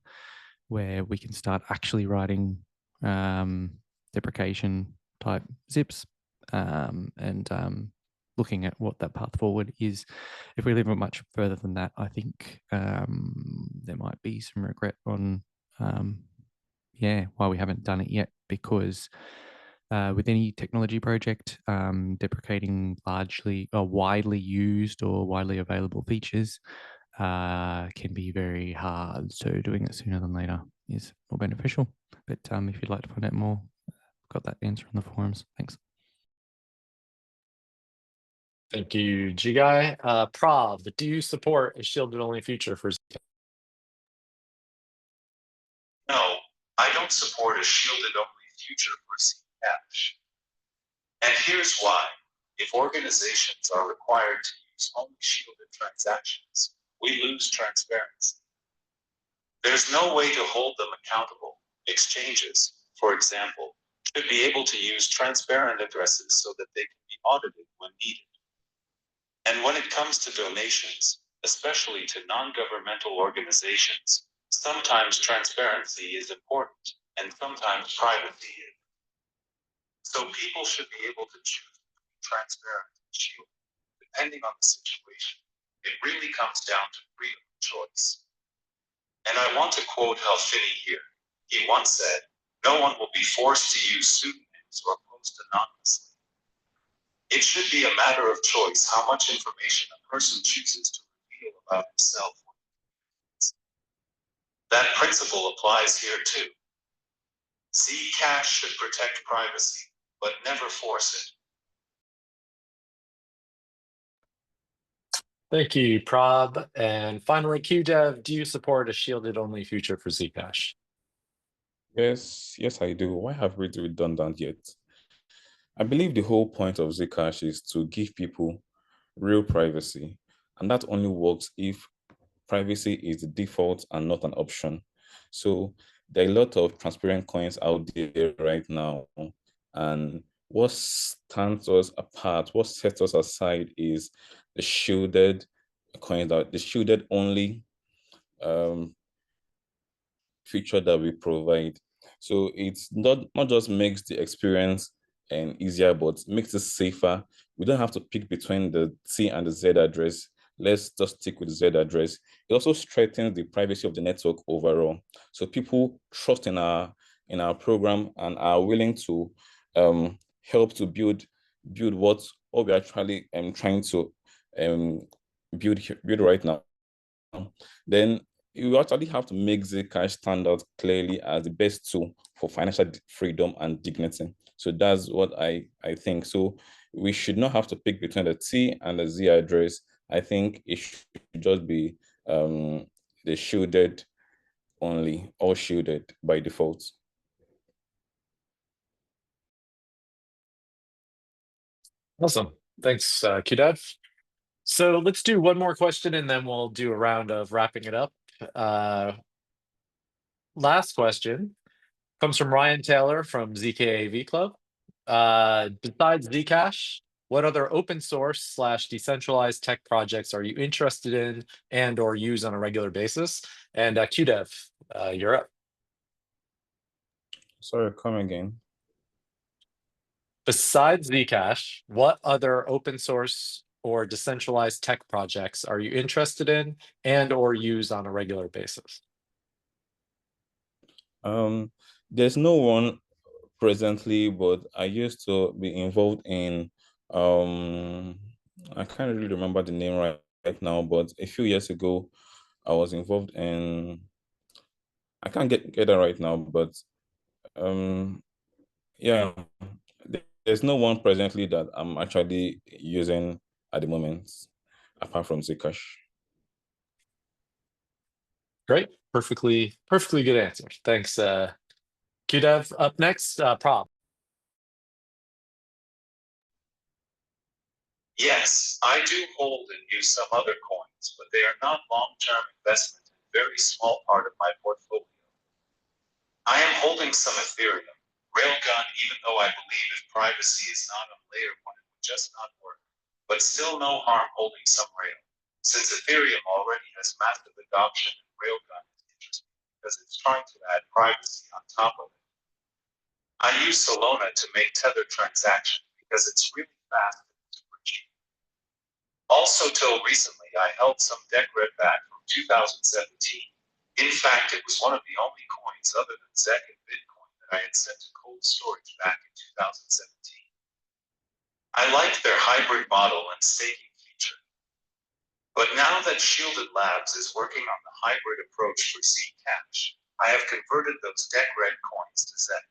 where we can start actually writing deprecation type zips and looking at what that path forward is. If we leave it much further than that, I think there might be some regret on why we haven't done it yet, because with any technology project, deprecating largely or widely used or widely available features can be very hard. So doing it sooner than later is more beneficial. But if you'd like to find out more, I've got that answer on the forums. Thanks. Thank you, G-Guy. Prav, do you support a shielded only feature for Zcash? No, I don't support a shielded only future for Zcash. And here's why. If organizations are required to use only shielded transactions, we lose transparency. There's no way to hold them accountable. Exchanges, for example, should be able to use transparent addresses so that they can be audited when needed. And when it comes to donations, especially to non-governmental organizations, sometimes transparency is important and sometimes privacy is. So people should be able to choose between transparent and shielded, depending on the situation. It really comes down to freedom of choice. And I want to quote Halfini here. He once said, "No one will be forced to use pseudonyms or post anonymously." It should be a matter of choice how much information a person chooses to reveal about himself. That principle applies here too. Zcash should protect privacy, but never force it. Thank you, Prav. And finally, QDev, do you support a shielded only feature for Zcash? Yes, I do. Why have we done that yet? I believe the whole point of Zcash is to give people real privacy, and that only works if privacy is the default and not an option. So there are a lot of transparent coins out there right now, and what stands us apart, what sets us aside, is the shielded coins, the shielded only feature that we provide. So it's not just makes the experience easier, but makes it safer. We don't have to pick between the T and the Z address. Let's just stick with the Z address. It also strengthens the privacy of the network overall. So people trust in our program and are willing to help to build what we're actually trying to build right now. Then you actually have to make Zcash stand out clearly as the best tool for financial freedom and dignity. So that's what I think. So we should not have to pick between the T and the Z address. I think it should just be the shielded only, or shielded by default. Awesome. Thanks, QDev. So let's do one more question and then we'll do a round of wrapping it up. Last question comes from Ryan Taylor from ZKAV Club. Besides Zcash, what other open source / decentralized tech projects are you interested in and or use on a regular basis? And QDev, you're up. Sorry, come again. Besides Zcash, what other open source or decentralized tech projects are you interested in and or use on a regular basis? There's no one presently, but I used to be involved in I can't really remember the name right now, but a few years ago I was involved in I can't get that right now, but yeah, there's no one presently that I'm actually using at the moment, apart from Zcash. Great. Perfectly good answer. Thanks. QDev up next, Prop. Yes, I do hold and use some other coins, but they are not long-term investment and a very small part of my portfolio. I am holding some Ethereum, Railgun, even though I believe if privacy is not on layer one, it would just not work. But still no harm holding some Rail, since Ethereum already has massive adoption and Railgun is interesting because it's trying to add privacy on top of it. I use Solana to make Tether transactions because it's really fast and super cheap. Also, till recently, I held some Decred back from 2017. In fact, it was one of the only coins other than ZEC and Bitcoin that I had sent to cold storage back in 2017. I liked their hybrid model and staking feature. But now that Shielded Labs is working on the hybrid approach for Zcash, I have converted those Decred coins to ZEC.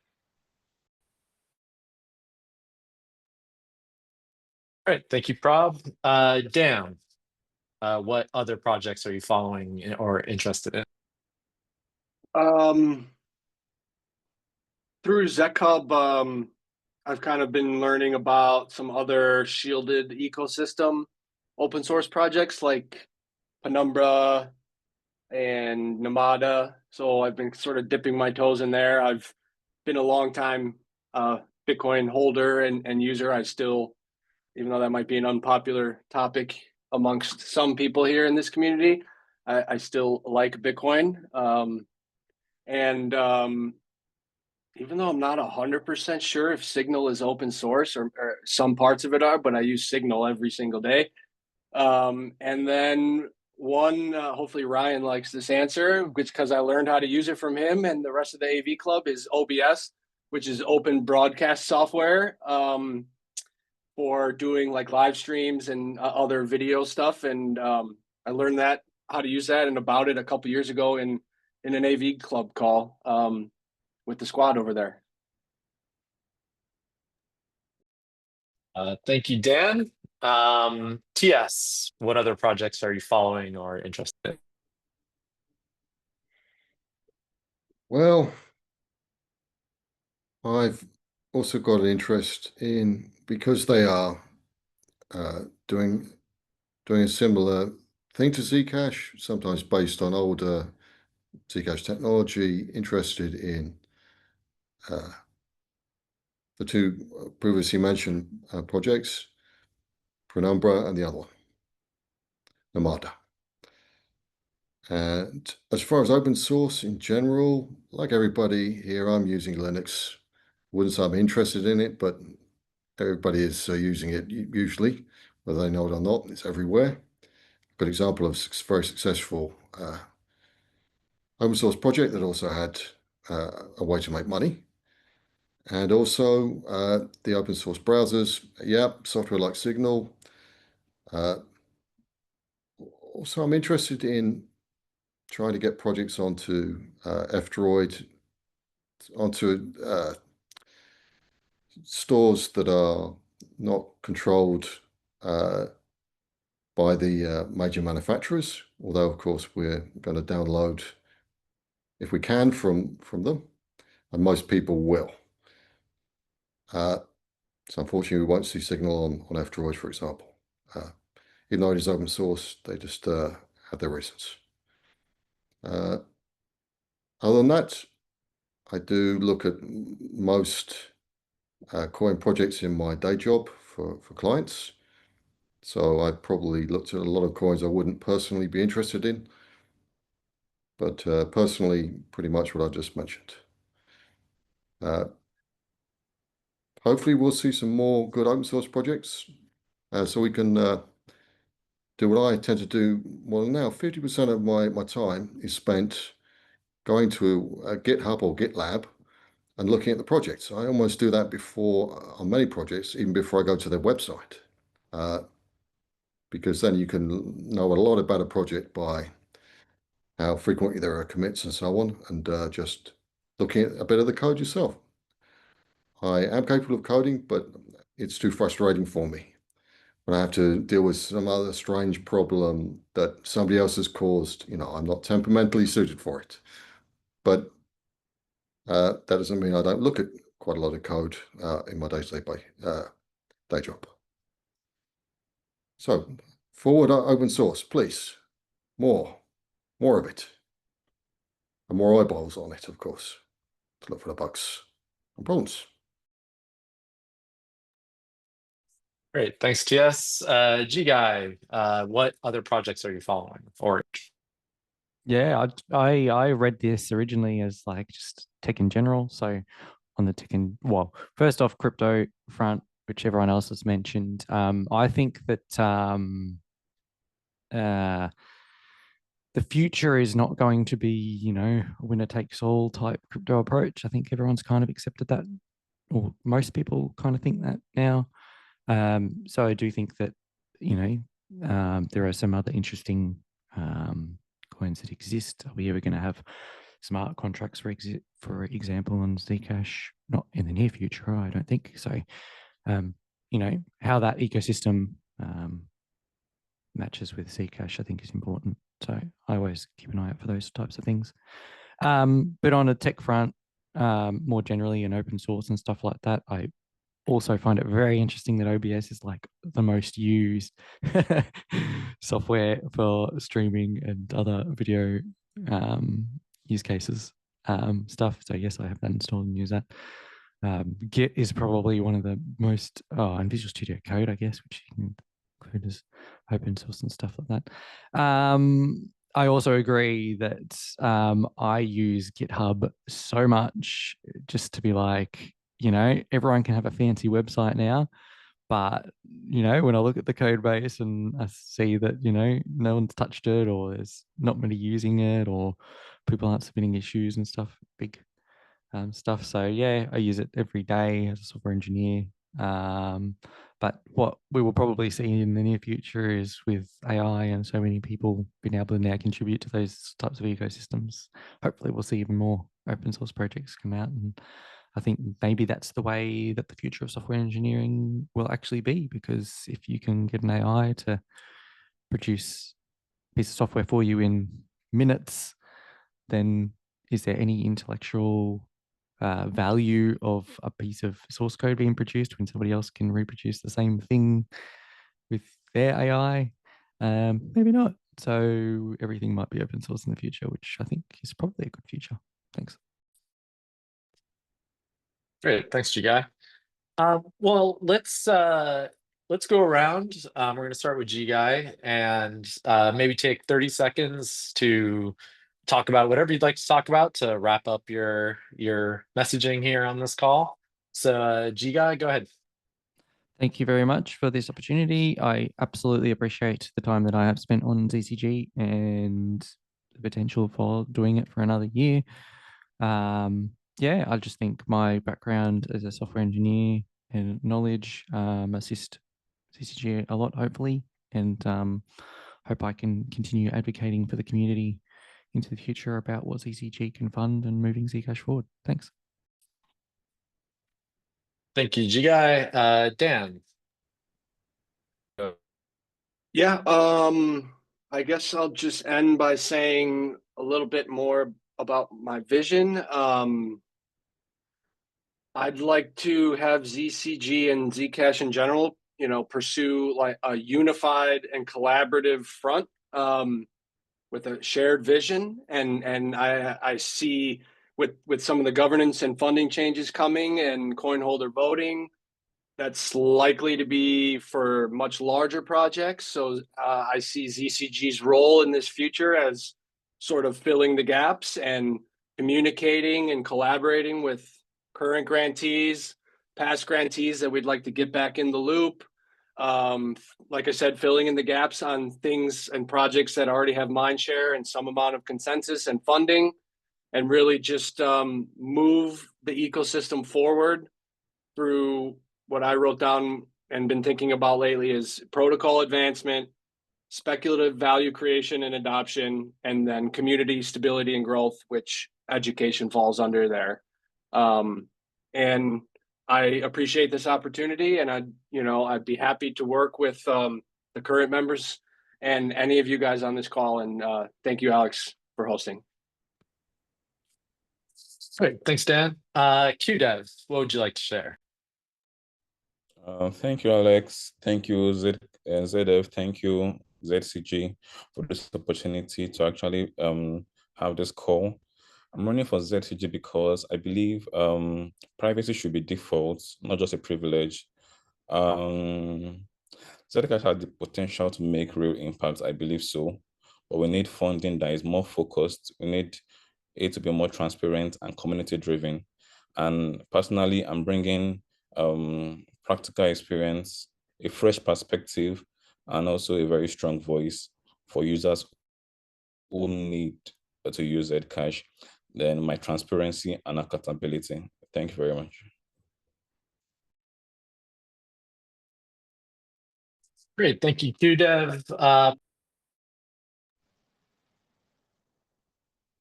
All right. Thank you, Prob. Dan, what other projects are you following or interested in? Through ZChub, I've kind of been learning about some other shielded ecosystem open source projects like Penumbra and Namada. So I've been sort of dipping my toes in there. I've been a long time Bitcoin holder and user. I still, even though that might be an unpopular topic amongst some people here in this community, I still like Bitcoin. Even though I'm not 100% sure if Signal is open source or some parts of it are, but I use Signal every single day. And then hopefully Ryan likes this answer, which because I learned how to use it from him and the rest of the AV club, is OBS, which is open broadcast software for doing like live streams and other video stuff. And I learned how to use that and about it a couple years ago in an AV club call with the squad over there. Thank you, Dan. TS, what other projects are you following or interested in? Well, I've also got an interest in, because they are doing a similar thing to Zcash, sometimes based on older Zcash technology, interested in the two previously mentioned projects, Penumbra and the other one, Namada. And as far as open source in general, like everybody here, I'm using Linux. Wouldn't say I'm interested in it, but everybody is using it usually, whether they know it or not. It's everywhere. Good example of very successful open source project that also had a way to make money. And also the open source browsers, software like Signal. Also, I'm interested in trying to get projects onto F-Droid, onto stores that are not controlled by the major manufacturers, although of course we're going to download if we can from them, and most people will. So unfortunately, we won't see Signal on F-Droid, for example. Even though it is open source, they just have their reasons. Other than that, I do look at most coin projects in my day job for clients. So I probably looked at a lot of coins I wouldn't personally be interested in, but personally, pretty much what I just mentioned. Hopefully we'll see some more good open source projects so we can do what I tend to do. Well, now 50% of my time is spent going to GitHub or GitLab and looking at the projects. I almost do that before on many projects, even before I go to their website, because then you can know a lot about a project by how frequently there are commits and so on, and just looking at a bit of the code yourself. I am capable of coding, but it's too frustrating for me when I have to deal with some other strange problem that somebody else has caused. You know, I'm not temperamentally suited for it. But that doesn't mean I don't look at quite a lot of code in my day-to-day day job. So forward open source, please. More of it. And more eyeballs on it, of course, to look for the bugs and problems. Great, thanks, TS. G Guy, what other projects are you following? Or Yeah, I read this originally as like just tech in general. So on the tech in, well, first off, crypto front, which everyone else has mentioned. I think that the future is not going to be, you know, a winner takes all type crypto approach. I think everyone's kind of accepted that, or most people kind of think that now. So I do think that, you know, there are some other interesting coins that exist. Are we ever going to have smart contracts, for example, on Zcash? Not in the near future, I don't think. So, you know, how that ecosystem matches with Zcash, I think is important. So I always keep an eye out for those types of things. But on a tech front, more generally in open source and stuff like that, I also find it very interesting that OBS is like the most used software for streaming and other video use cases stuff. So yes, I have that installed and use that. Git is probably one of the most, and Visual Studio Code, I guess, which you can include as open source and stuff like that. I also agree that I use GitHub so much just to be like, you know, everyone can have a fancy website now, but, you know, when I look at the code base and I see that, you know, no one's touched it, or there's not many using it, or people aren't submitting issues and stuff, big stuff. So yeah, I use it every day as a software engineer. But what we will probably see in the near future is with AI and so many people being able to now contribute to those types of ecosystems, hopefully we'll see even more open source projects come out. And I think maybe that's the way that the future of software engineering will actually be, because if you can get an AI to produce a piece of software for you in minutes, then is there any intellectual value of a piece of source code being produced when somebody else can reproduce the same thing with their AI? Maybe not. So everything might be open source in the future, which I think is probably a good future. Thanks. great, thanks, G Guy. Well, let's go around. We're going to start with G Guy and maybe take 30 seconds to talk about whatever you'd like to talk about to wrap up your messaging here on this call. So G Guy, go ahead. Thank you very much for this opportunity. I absolutely appreciate the time that I have spent on ZCG and the potential for doing it for another year. Yeah, I just think my background as a software engineer and knowledge assist ZCG a lot, hopefully, and hope I can continue advocating for the community into the future about what ZCG can fund and moving Zcash forward. Thanks. Thank you, G Guy. Dan. Yeah, I guess I'll just end by saying a little bit more about my vision. I'd like to have ZCG and Zcash in general, you know, pursue like a unified and collaborative front with a shared vision. And I see with some of the governance and funding changes coming and coin holder voting, that's likely to be for much larger projects. So I see ZCG's role in this future as sort of filling the gaps and communicating and collaborating with current grantees, past grantees that we'd like to get back in the loop. Like I said, filling in the gaps on things and projects that already have mindshare and some amount of consensus and funding. and really just move the ecosystem forward through what I wrote down and been thinking about lately is protocol advancement, speculative value creation and adoption, and then community stability and growth, which education falls under there. And I appreciate this opportunity, and I'd be happy to work with the current members and any of you guys on this call. And thank you, Alex, for hosting. Great, thanks, Dan. QDev, what would you like to share? Thank you, Alex. Thank you, ZF. Thank you, ZCG, for this opportunity to actually have this call. I'm running for ZCG because I believe privacy should be default, not just a privilege. Zcash has the potential to make real impact, I believe so, but we need funding that is more focused. We need it to be more transparent and community driven. And personally, I'm bringing practical experience, a fresh perspective, and also a very strong voice for users who need to use Zcash, then my transparency and accountability. Thank you very much. Great, thank you, QDev.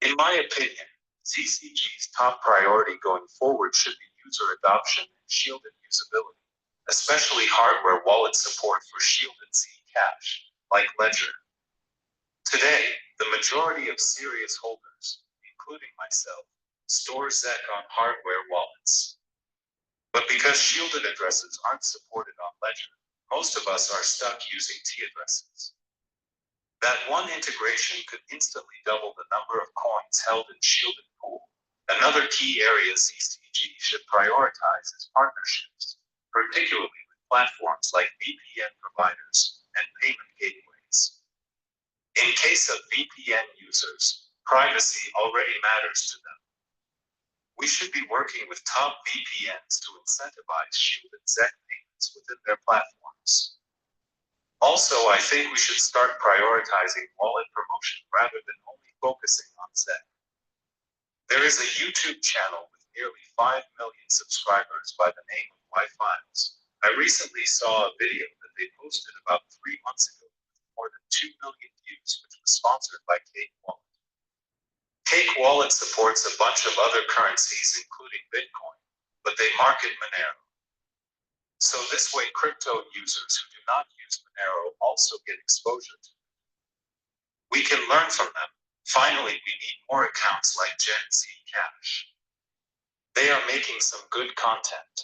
In my opinion, ZCG's top priority going forward should be user adoption and shielded usability, especially hardware wallet support for shielded Zcash, like Ledger. Today, the majority of serious holders, including myself, store ZEC on hardware wallets. But because shielded addresses aren't supported on Ledger, most of us are stuck using T addresses. That one integration could instantly double the number of coins held in shielded pool. Another key area ZCG should prioritize is partnerships, particularly with platforms like VPN providers and payment gateways. In case of VPN users, privacy already matters to them. We should be working with top VPNs to incentivize shielded ZEC payments within their platforms. Also, I think we should start prioritizing wallet promotion rather than only focusing on ZEC. There is a YouTube channel with nearly 5 million subscribers by the name of Wi-Files. I recently saw a video that they posted about 3 months ago with more than 2 million views, which was sponsored by Cake Wallet. Cake Wallet supports a bunch of other currencies, including Bitcoin, but they market Monero. So this way, crypto users who do not use Monero also get exposure to it. We can learn from them. Finally, we need more accounts like Gen Zcash. They are making some good content.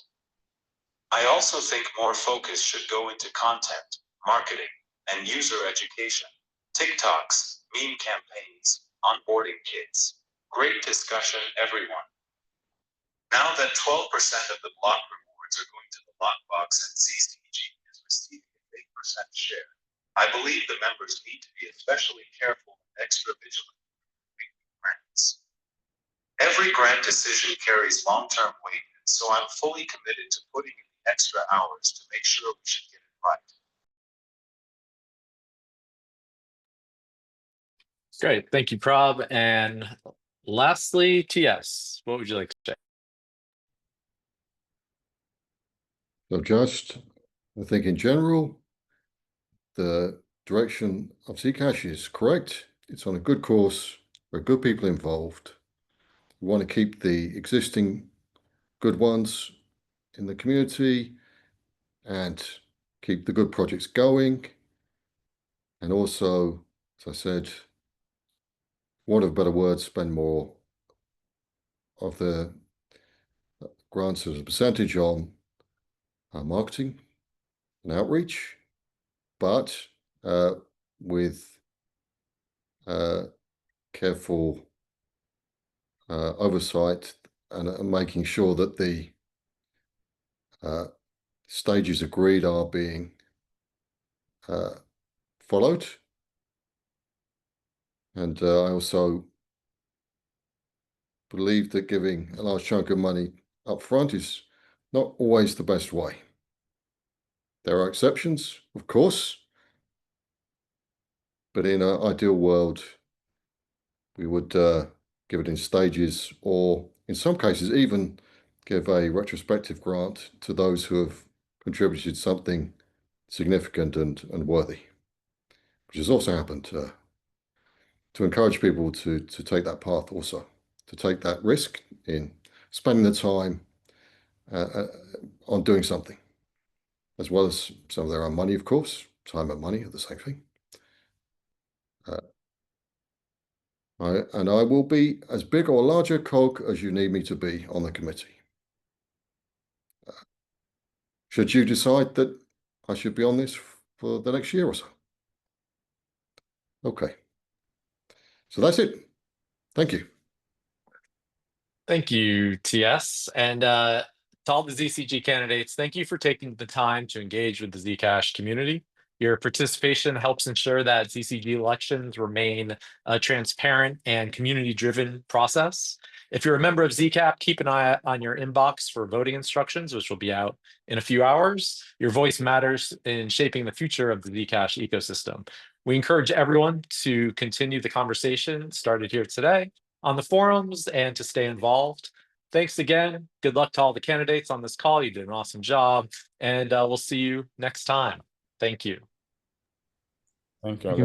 I also think more focus should go into content, marketing, and user education. TikToks, meme campaigns, onboarding kits. Great discussion, everyone. Now that 12% of the block rewards are going to the lockbox and ZCG is receiving a 8% share, I believe the members need to be especially careful and extra vigilant with grants. Every grant decision carries long-term weight, and so I'm fully committed to putting in the extra hours to make sure we should get it right. Great, thank you, Prob. And lastly, TS, what would you like to say? So I think in general, the direction of Zcash is correct. It's on a good course. There are good people involved. We want to keep the existing good ones in the community and keep the good projects going. And also, as I said, want of a better word, spend more of the grants as a percentage on marketing and outreach, but with careful oversight and making sure that the stages agreed are being followed. And I also believe that giving a large chunk of money up front is not always the best way. There are exceptions, of course, but in an ideal world, we would give it in stages, or in some cases even give a retrospective grant to those who have contributed something significant and worthy, which has also happened to encourage people to take that path also, to take that risk in spending the time on doing something, as well as some of their own money, of course. Time and money are the same thing. I will be as big or larger cog as you need me to be on the committee. Should you decide that I should be on this for the next year or so. Okay. So that's it. Thank you. Thank you, TS. And to all the ZCG candidates, thank you for taking the time to engage with the Zcash community. Your participation helps ensure that ZCG elections remain a transparent and community-driven process. If you're a member of ZCAP, keep an eye on your inbox for voting instructions, which will be out in a few hours. Your voice matters in shaping the future of the Zcash ecosystem. We encourage everyone to continue the conversation started here today on the forums and to stay involved. Thanks again. Good luck to all the candidates on this call. You did an awesome job, and we'll see you next time. Thank you. Thank you, Thank you. Alex.